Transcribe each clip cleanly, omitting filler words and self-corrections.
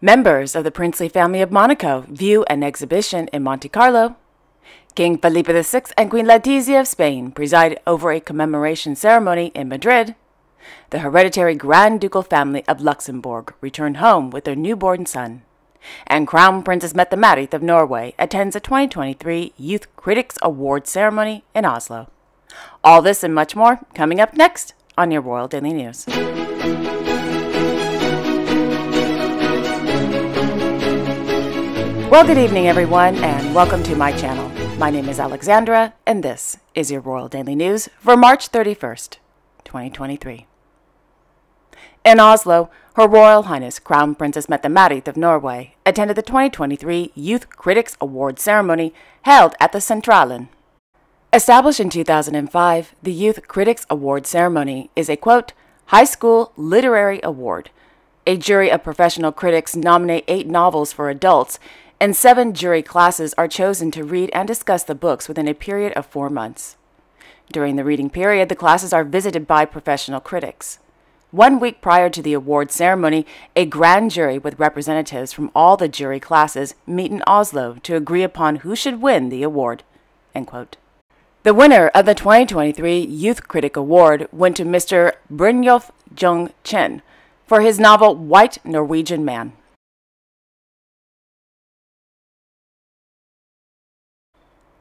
Members of the princely family of Monaco view an exhibition in Monte Carlo. King Felipe VI and Queen Letizia of Spain preside over a commemoration ceremony in Madrid. The hereditary Grand Ducal family of Luxembourg return home with their newborn son. And Crown Princess Mette-Marit of Norway attends a 2023 Youth Critics Award ceremony in Oslo. All this and much more coming up next on your Royal Daily News. Well, good evening, everyone, and welcome to my channel. My name is Alexandra, and this is your Royal Daily News for March 31st, 2023. In Oslo, Her Royal Highness Crown Princess Mette-Marit of Norway attended the 2023 Youth Critics Award ceremony held at the Sentralen. Established in 2005, the Youth Critics Award ceremony is a, quote, high school literary award. A jury of professional critics nominate 8 novels for adults, and 7 jury classes are chosen to read and discuss the books within a period of 4 months. During the reading period, the classes are visited by professional critics. 1 week prior to the award ceremony, a grand jury with representatives from all the jury classes meet in Oslo to agree upon who should win the award. End quote. The winner of the 2023 Youth Critic Award went to Mr. Brynjolf Jung Chen for his novel White Norwegian Man.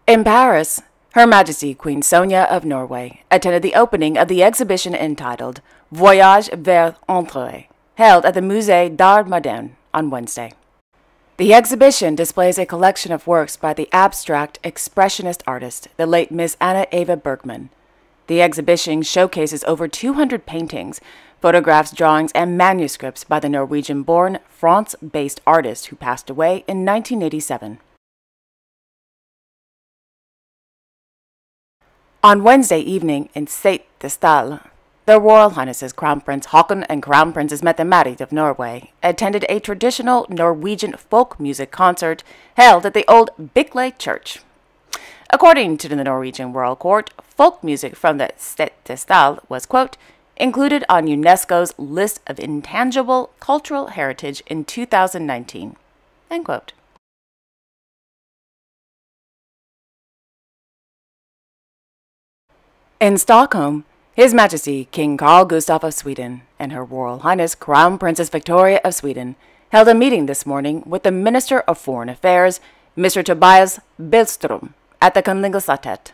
In Paris, Her Majesty Queen Sonja of Norway attended the opening of the exhibition entitled Voyage vers Entre, held at the Musée d'Art Moderne on Wednesday. The exhibition displays a collection of works by the abstract expressionist artist, the late Miss Anna Eva Bergman. The exhibition showcases over 200 paintings, photographs, drawings, and manuscripts by the Norwegian-born, France-based artist who passed away in 1987. On Wednesday evening in Setesdal, Their Royal Highnesses Crown Prince Haakon and Crown Princess Mette-Marit of Norway attended a traditional Norwegian folk music concert held at the old Bykle Church. According to the Norwegian Royal Court, folk music from the Setesdal was, quote, included on UNESCO's list of intangible cultural heritage in 2019, end quote. In Stockholm, His Majesty King Carl Gustaf of Sweden and Her Royal Highness Crown Princess Victoria of Sweden held a meeting this morning with the Minister of Foreign Affairs, Mr. Tobias Billström, at the Kungliga Slottet.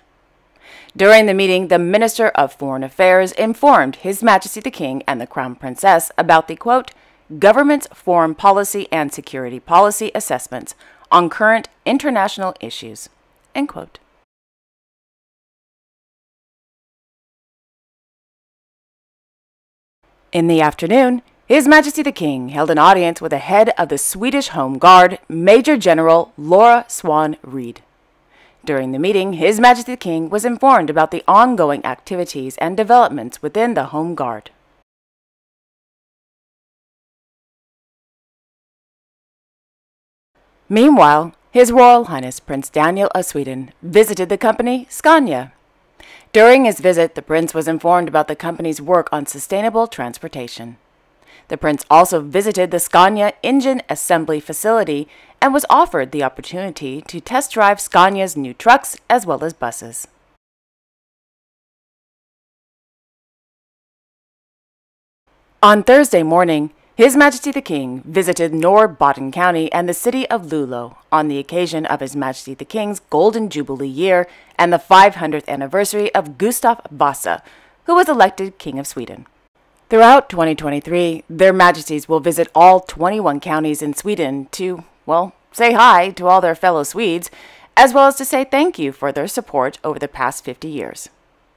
During the meeting, the Minister of Foreign Affairs informed His Majesty the King and the Crown Princess about the, quote, government's foreign policy and security policy assessments on current international issues, end quote. In the afternoon, His Majesty the King held an audience with the head of the Swedish Home Guard, Major General Laura Swan Reed. During the meeting, His Majesty the King was informed about the ongoing activities and developments within the Home Guard. Meanwhile, His Royal Highness Prince Daniel of Sweden visited the company Scania. During his visit, the prince was informed about the company's work on sustainable transportation. The prince also visited the Scania engine assembly facility and was offered the opportunity to test drive Scania's new trucks as well as buses. On Thursday morning, His Majesty the King visited Nordbaden County and the city of Luleå on the occasion of His Majesty the King's Golden Jubilee year and the 500th anniversary of Gustav Vasa, who was elected King of Sweden. Throughout 2023, their Majesties will visit all 21 counties in Sweden to, well, say hi to all their fellow Swedes, as well as to say thank you for their support over the past 50 years.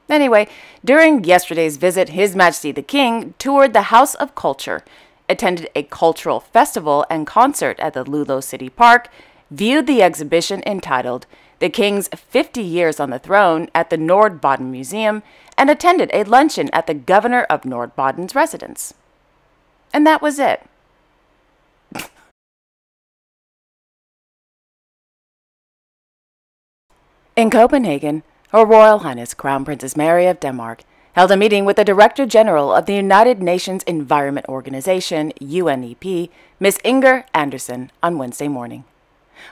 Anyway, during yesterday's visit, His Majesty the King toured the House of Culture, attended a cultural festival and concert at the Luleå City Park, viewed the exhibition entitled The King's 50 Years on the Throne at the Nordbaden Museum, and attended a luncheon at the governor of Nordbaden's residence. And that was it. In Copenhagen, Her Royal Highness Crown Princess Mary of Denmark held a meeting with the Director General of the United Nations Environment Organization, UNEP, Ms. Inger Andersen, on Wednesday morning.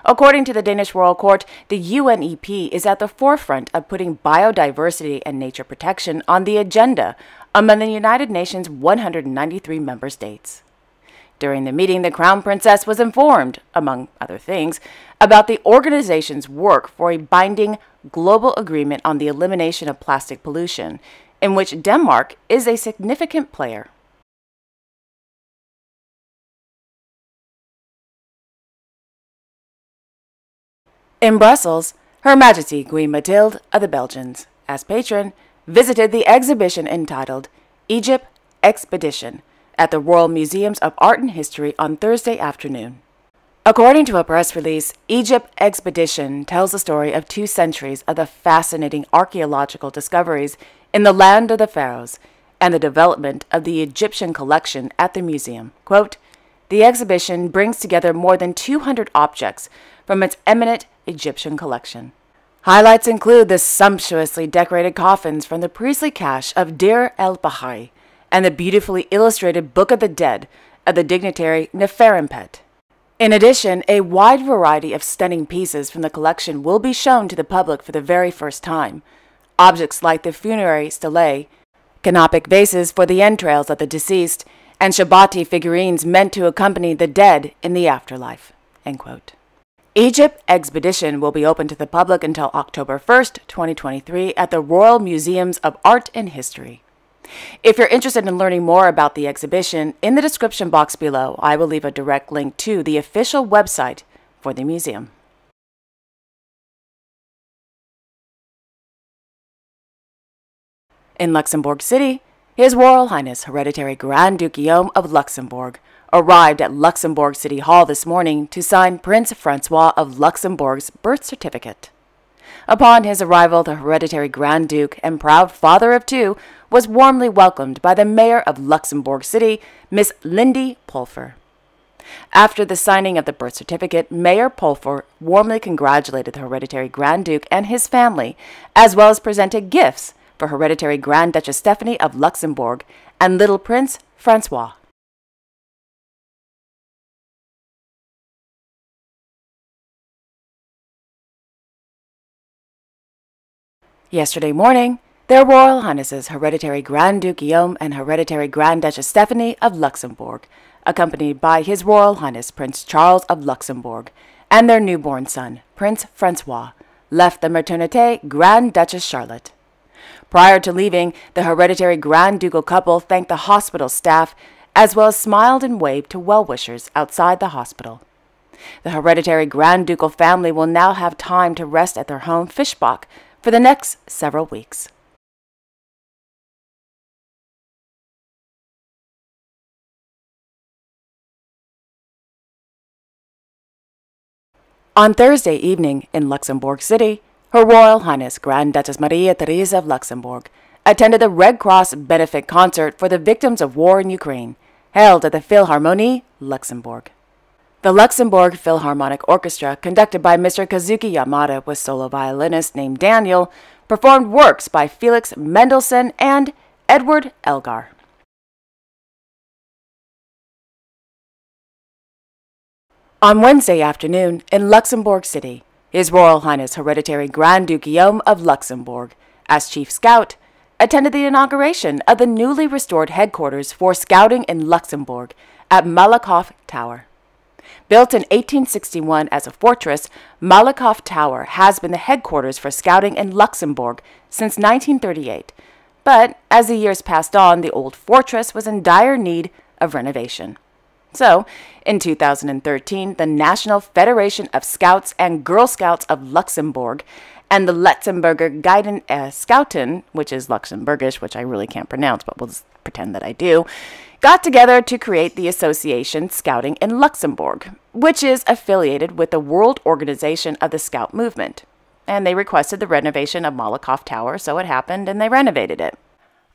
According to the Danish Royal Court, the UNEP is at the forefront of putting biodiversity and nature protection on the agenda among the United Nations' 193 member states. During the meeting, the Crown Princess was informed, among other things, about the organization's work for a binding global agreement on the elimination of plastic pollution, in which Denmark is a significant player. In Brussels, Her Majesty Queen Mathilde of the Belgians, as patron, visited the exhibition entitled Egypt Expedition at the Royal Museums of Art and History on Thursday afternoon. According to a press release, Egypt Expedition tells the story of 2 centuries of the fascinating archaeological discoveries in the land of the pharaohs and the development of the Egyptian collection at the museum. Quote, "The exhibition brings together more than 200 objects from its eminent Egyptian collection. Highlights include the sumptuously decorated coffins from the priestly cache of Deir el-Bahari and the beautifully illustrated Book of the Dead of the dignitary Neferempet. In addition, a wide variety of stunning pieces from the collection will be shown to the public for the very first time. Objects like the funerary stelae, canopic vases for the entrails of the deceased, and Shabbati figurines meant to accompany the dead in the afterlife." End quote. Egypt Expedition will be open to the public until October 1st, 2023 at the Royal Museums of Art and History. If you're interested in learning more about the exhibition, in the description box below, I will leave a direct link to the official website for the museum. In Luxembourg City, His Royal Highness Hereditary Grand Duke Guillaume of Luxembourg arrived at Luxembourg City Hall this morning to sign Prince Francois of Luxembourg's birth certificate. Upon his arrival, the Hereditary Grand Duke and proud father of 2 was warmly welcomed by the Mayor of Luxembourg City, Miss Lindy Pulfer. After the signing of the birth certificate, Mayor Pulfer warmly congratulated the Hereditary Grand Duke and his family, as well as presented gifts for Hereditary Grand Duchess Stephanie of Luxembourg and little Prince Francois. Yesterday morning, their Royal Highnesses Hereditary Grand Duke Guillaume and Hereditary Grand Duchess Stephanie of Luxembourg, accompanied by His Royal Highness Prince Charles of Luxembourg and their newborn son, Prince Francois, left the Maternité Grand Duchess Charlotte. Prior to leaving, the Hereditary Grand Ducal couple thanked the hospital staff as well as smiled and waved to well-wishers outside the hospital. The Hereditary Grand Ducal family will now have time to rest at their home Fischbach for the next several weeks. On Thursday evening in Luxembourg City, Her Royal Highness Grand Duchess Maria Theresa of Luxembourg attended the Red Cross benefit concert for the victims of war in Ukraine, held at the Philharmonie, Luxembourg. The Luxembourg Philharmonic Orchestra, conducted by Mr. Kazuki Yamada with solo violinist named Daniel, performed works by Felix Mendelssohn and Edward Elgar. On Wednesday afternoon in Luxembourg City, His Royal Highness Hereditary Grand Duke Guillaume of Luxembourg, as Chief Scout, attended the inauguration of the newly restored headquarters for scouting in Luxembourg at Malakoff Tower. Built in 1861 as a fortress, Malakoff Tower has been the headquarters for scouting in Luxembourg since 1938, but as the years passed on, the old fortress was in dire need of renovation. So, in 2013, the National Federation of Scouts and Girl Scouts of Luxembourg and the Luxemburger Guiden Scouten, which is Luxembourgish, which I really can't pronounce, but we'll just pretend that I do, got together to create the association Scouting in Luxembourg, which is affiliated with the World Organization of the Scout Movement. And they requested the renovation of Malakoff Tower, so it happened, and they renovated it.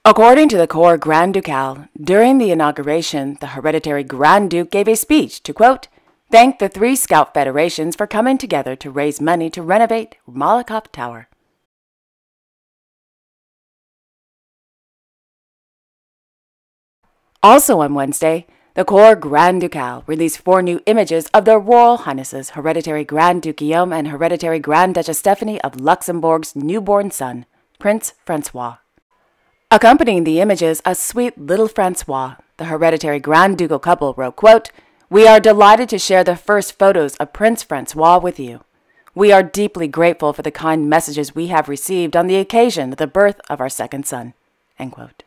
According to the Corps Grand Ducal, during the inauguration, the Hereditary Grand Duke gave a speech to, quote, thank the 3 Scout federations for coming together to raise money to renovate Malakoff Tower. Also on Wednesday, the Cour Grand Ducal released 4 new images of their Royal Highnesses Hereditary Grand Duke Guillaume and Hereditary Grand Duchess Stephanie of Luxembourg's newborn son, Prince Francois. Accompanying the images, a sweet little Francois, the hereditary Grand Ducal couple, wrote, quote, "We are delighted to share the first photos of Prince Francois with you. We are deeply grateful for the kind messages we have received on the occasion of the birth of our second son." End quote.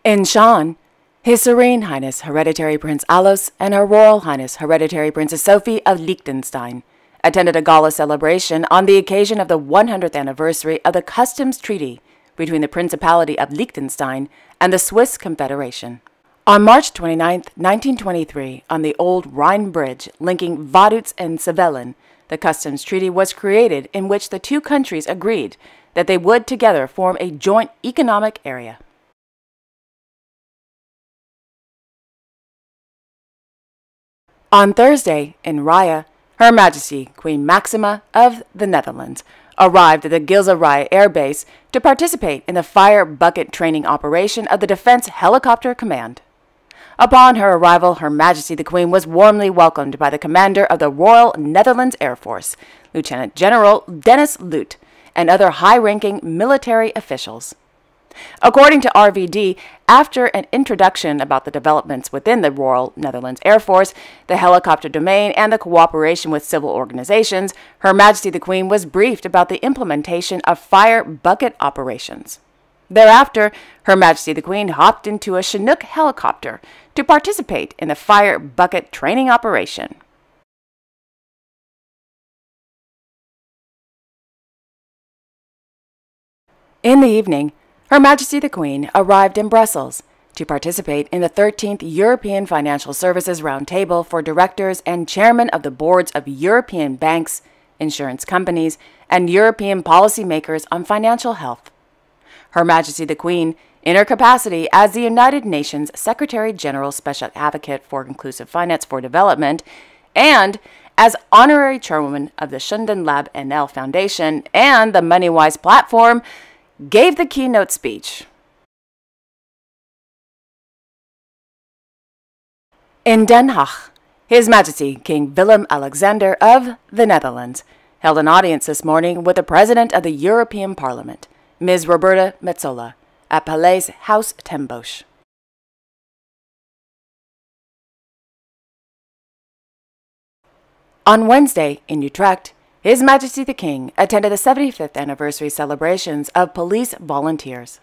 In Shan, His Serene Highness Hereditary Prince Alos and Her Royal Highness Hereditary Princess Sophie of Liechtenstein attended a gala celebration on the occasion of the 100th anniversary of the Customs Treaty between the Principality of Liechtenstein and the Swiss Confederation. On March 29, 1923, on the old Rhine Bridge linking Vaduz and Sevelen, the Customs Treaty was created in which the two countries agreed that they would together form a joint economic area. On Thursday, in Raya, Her Majesty Queen Maxima of the Netherlands arrived at the Gilze Air Base to participate in the fire bucket training operation of the Defense Helicopter Command. Upon her arrival, Her Majesty the Queen was warmly welcomed by the commander of the Royal Netherlands Air Force, Lieutenant General Dennis Lute, and other high-ranking military officials. According to RVD, after an introduction about the developments within the Royal Netherlands Air Force, the helicopter domain, and the cooperation with civil organizations, Her Majesty the Queen was briefed about the implementation of fire bucket operations. Thereafter, Her Majesty the Queen hopped into a Chinook helicopter to participate in the fire bucket training operation. In the evening, Her Majesty the Queen arrived in Brussels to participate in the 13th European Financial Services Roundtable for directors and chairmen of the boards of European banks, insurance companies, and European policymakers on financial health. Her Majesty the Queen, in her capacity as the United Nations Secretary-General Special Advocate for Inclusive Finance for Development, and as honorary chairwoman of the Shunden Lab NL Foundation and the MoneyWise platform, gave the keynote speech. In Den Haag, His Majesty King Willem-Alexander of the Netherlands held an audience this morning with the President of the European Parliament, Ms. Roberta Metsola, at Paleis Huis ten Bosch. On Wednesday, in Utrecht, His Majesty the King attended the 75th anniversary celebrations of police volunteers.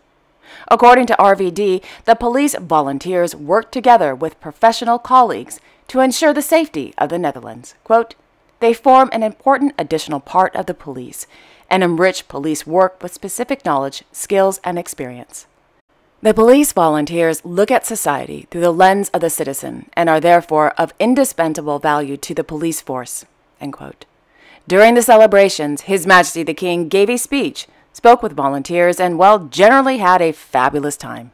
According to RVD, the police volunteers worked together with professional colleagues to ensure the safety of the Netherlands. Quote, "They form an important additional part of the police and enrich police work with specific knowledge, skills, and experience. The police volunteers look at society through the lens of the citizen and are therefore of indispensable value to the police force." End quote. During the celebrations, His Majesty the King gave a speech, spoke with volunteers, and, well, generally had a fabulous time.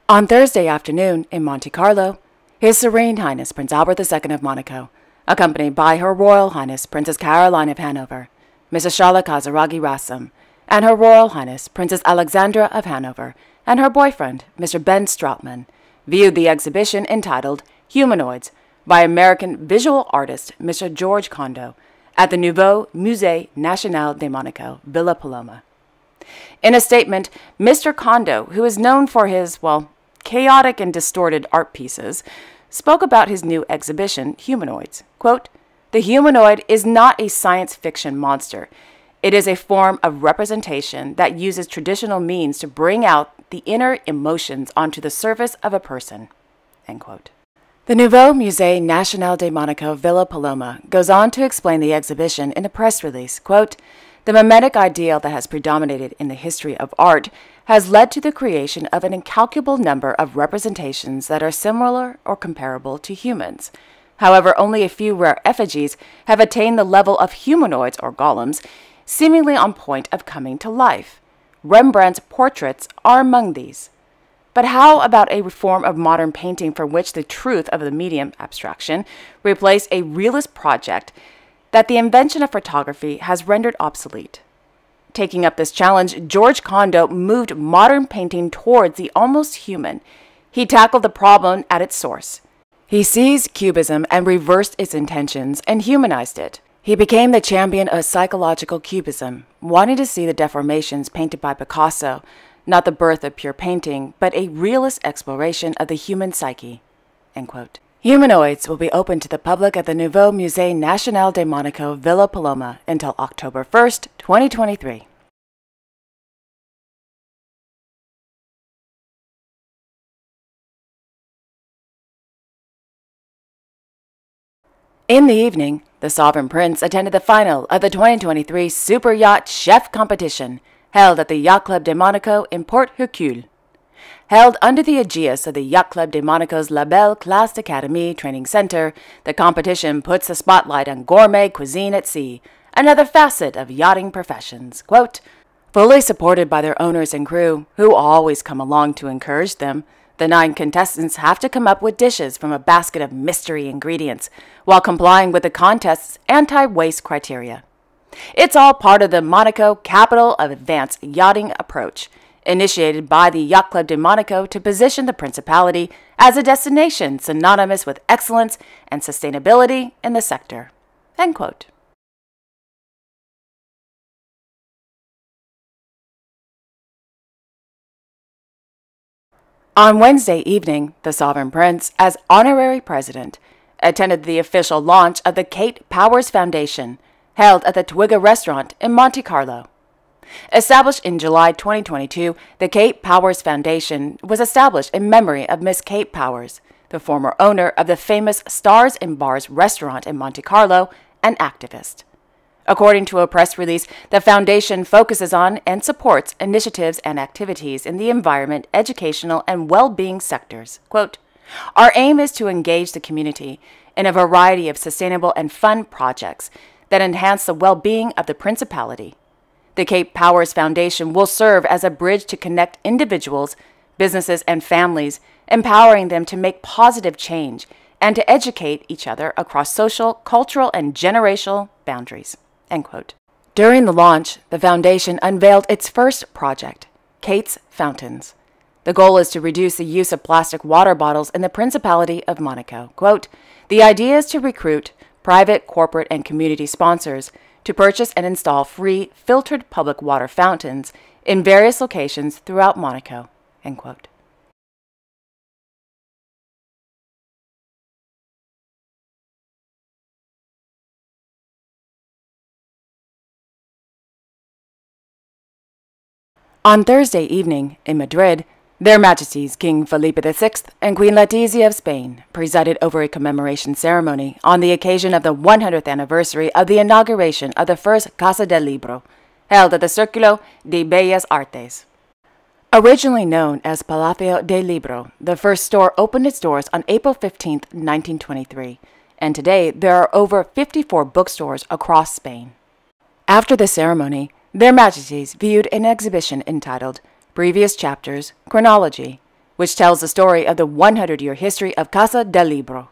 On Thursday afternoon, in Monte Carlo, His Serene Highness Prince Albert II of Monaco, accompanied by Her Royal Highness Princess Caroline of Hanover, Mrs. Charlotte Casaraghi Rassam, and Her Royal Highness Princess Alexandra of Hanover, and her boyfriend, Mr. Ben Strautman, viewed the exhibition entitled Humanoids by American visual artist Mr. George Condo at the Nouveau Musée National de Monaco, Villa Paloma. In a statement, Mr. Condo, who is known for his, well, chaotic and distorted art pieces, spoke about his new exhibition, Humanoids. Quote, "The humanoid is not a science fiction monster. It is a form of representation that uses traditional means to bring out the inner emotions onto the surface of a person." End quote. The Nouveau Musée National de Monaco Villa Paloma goes on to explain the exhibition in a press release. Quote, "The mimetic ideal that has predominated in the history of art has led to the creation of an incalculable number of representations that are similar or comparable to humans. However, only a few rare effigies have attained the level of humanoids or golems, seemingly on point of coming to life. Rembrandt's portraits are among these. but how about a reform of modern painting for which the truth of the medium, abstraction, replaced a realist project that the invention of photography has rendered obsolete? Taking up this challenge, George Condo moved modern painting towards the almost human. He tackled the problem at its source. He seized Cubism and reversed its intentions and humanized it. He became the champion of psychological Cubism, wanting to see the deformations painted by Picasso, not the birth of pure painting, but a realist exploration of the human psyche." End quote. Humanoids will be open to the public at the nouveau Musée National de Monaco Villa Paloma until October 1st, 2023. In the evening, the Sovereign Prince attended the final of the 2023 Super Yacht Chef Competition, held at the Yacht Club de Monaco in Port Hercule. Held under the aegis of the Yacht Club de Monaco's La Belle Classe Academy Training Center, the competition puts the spotlight on gourmet cuisine at sea, another facet of yachting professions. Quote, "Fully supported by their owners and crew, who always come along to encourage them, the 9 contestants have to come up with dishes from a basket of mystery ingredients while complying with the contest's anti-waste criteria. It's all part of the Monaco Capital of Advanced Yachting approach, initiated by the Yacht Club de Monaco to position the Principality as a destination synonymous with excellence and sustainability in the sector." End quote. On Wednesday evening, the Sovereign Prince, as honorary president, attended the official launch of the Kate Powers Foundation, held at the Twigga restaurant in Monte Carlo. Established in July 2022, the Kate Powers Foundation was established in memory of Miss Kate Powers, the former owner of the famous Stars and Bars restaurant in Monte Carlo and activist. According to a press release, the foundation focuses on and supports initiatives and activities in the environment, educational, and well-being sectors. Quote, "Our aim is to engage the community in a variety of sustainable and fun projects that enhance the well-being of the Principality. The Kate Powers Foundation will serve as a bridge to connect individuals, businesses, and families, empowering them to make positive change and to educate each other across social, cultural, and generational boundaries." End quote. During the launch, the foundation unveiled its first project, Kate's Fountains. The goal is to reduce the use of plastic water bottles in the Principality of Monaco. Quote, "The idea is to recruit private, corporate, and community sponsors to purchase and install free, filtered public water fountains in various locations throughout Monaco." End quote. On Thursday evening, in Madrid, Their Majesties King Felipe VI and Queen Letizia of Spain presided over a commemoration ceremony on the occasion of the 100th anniversary of the inauguration of the first Casa del Libro, held at the Círculo de Bellas Artes. Originally known as Palacio del Libro, the first store opened its doors on April 15, 1923, and today there are over 54 bookstores across Spain. After the ceremony, Their Majesties viewed an exhibition entitled Previous Chapters, Chronology, which tells the story of the 100-year history of Casa del Libro.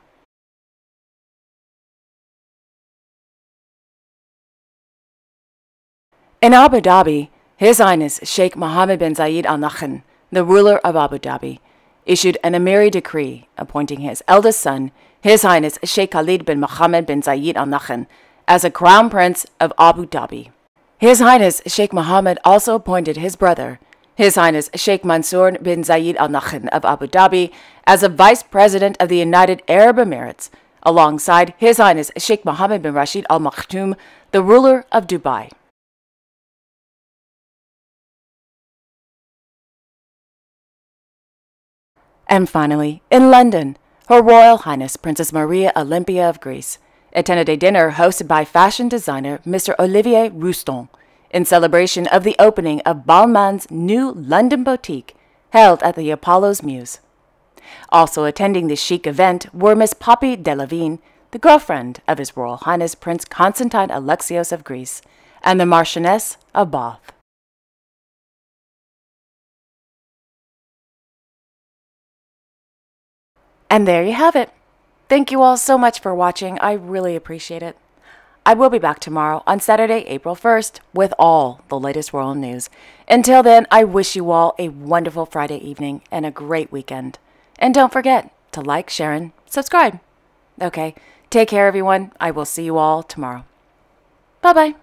In Abu Dhabi, His Highness Sheikh Mohammed bin Zayed Al Nahyan, the ruler of Abu Dhabi, issued an Emiri decree appointing his eldest son, His Highness Sheikh Khalid bin Mohammed bin Zayed Al Nahyan, as a Crown Prince of Abu Dhabi. His Highness Sheikh Mohammed also appointed his brother, His Highness Sheikh Mansour bin Zayed Al Nahyan of Abu Dhabi, as a Vice President of the United Arab Emirates, alongside His Highness Sheikh Mohammed bin Rashid Al Maktoum, the ruler of Dubai. And finally, in London, Her Royal Highness Princess Maria Olympia of Greece attended a dinner hosted by fashion designer Mr. Olivier Rouston in celebration of the opening of Balmain's new London boutique held at the Apollo's Muse. Also attending the chic event were Miss Poppy Delavigne, the girlfriend of His Royal Highness Prince Constantine Alexios of Greece, and the Marchioness of Bath. And there you have it. Thank you all so much for watching. I really appreciate it. I will be back tomorrow on Saturday, April 1st, with all the latest royal news. Until then, I wish you all a wonderful Friday evening and a great weekend. And don't forget to like, share, and subscribe. Okay, take care, everyone. I will see you all tomorrow. Bye-bye.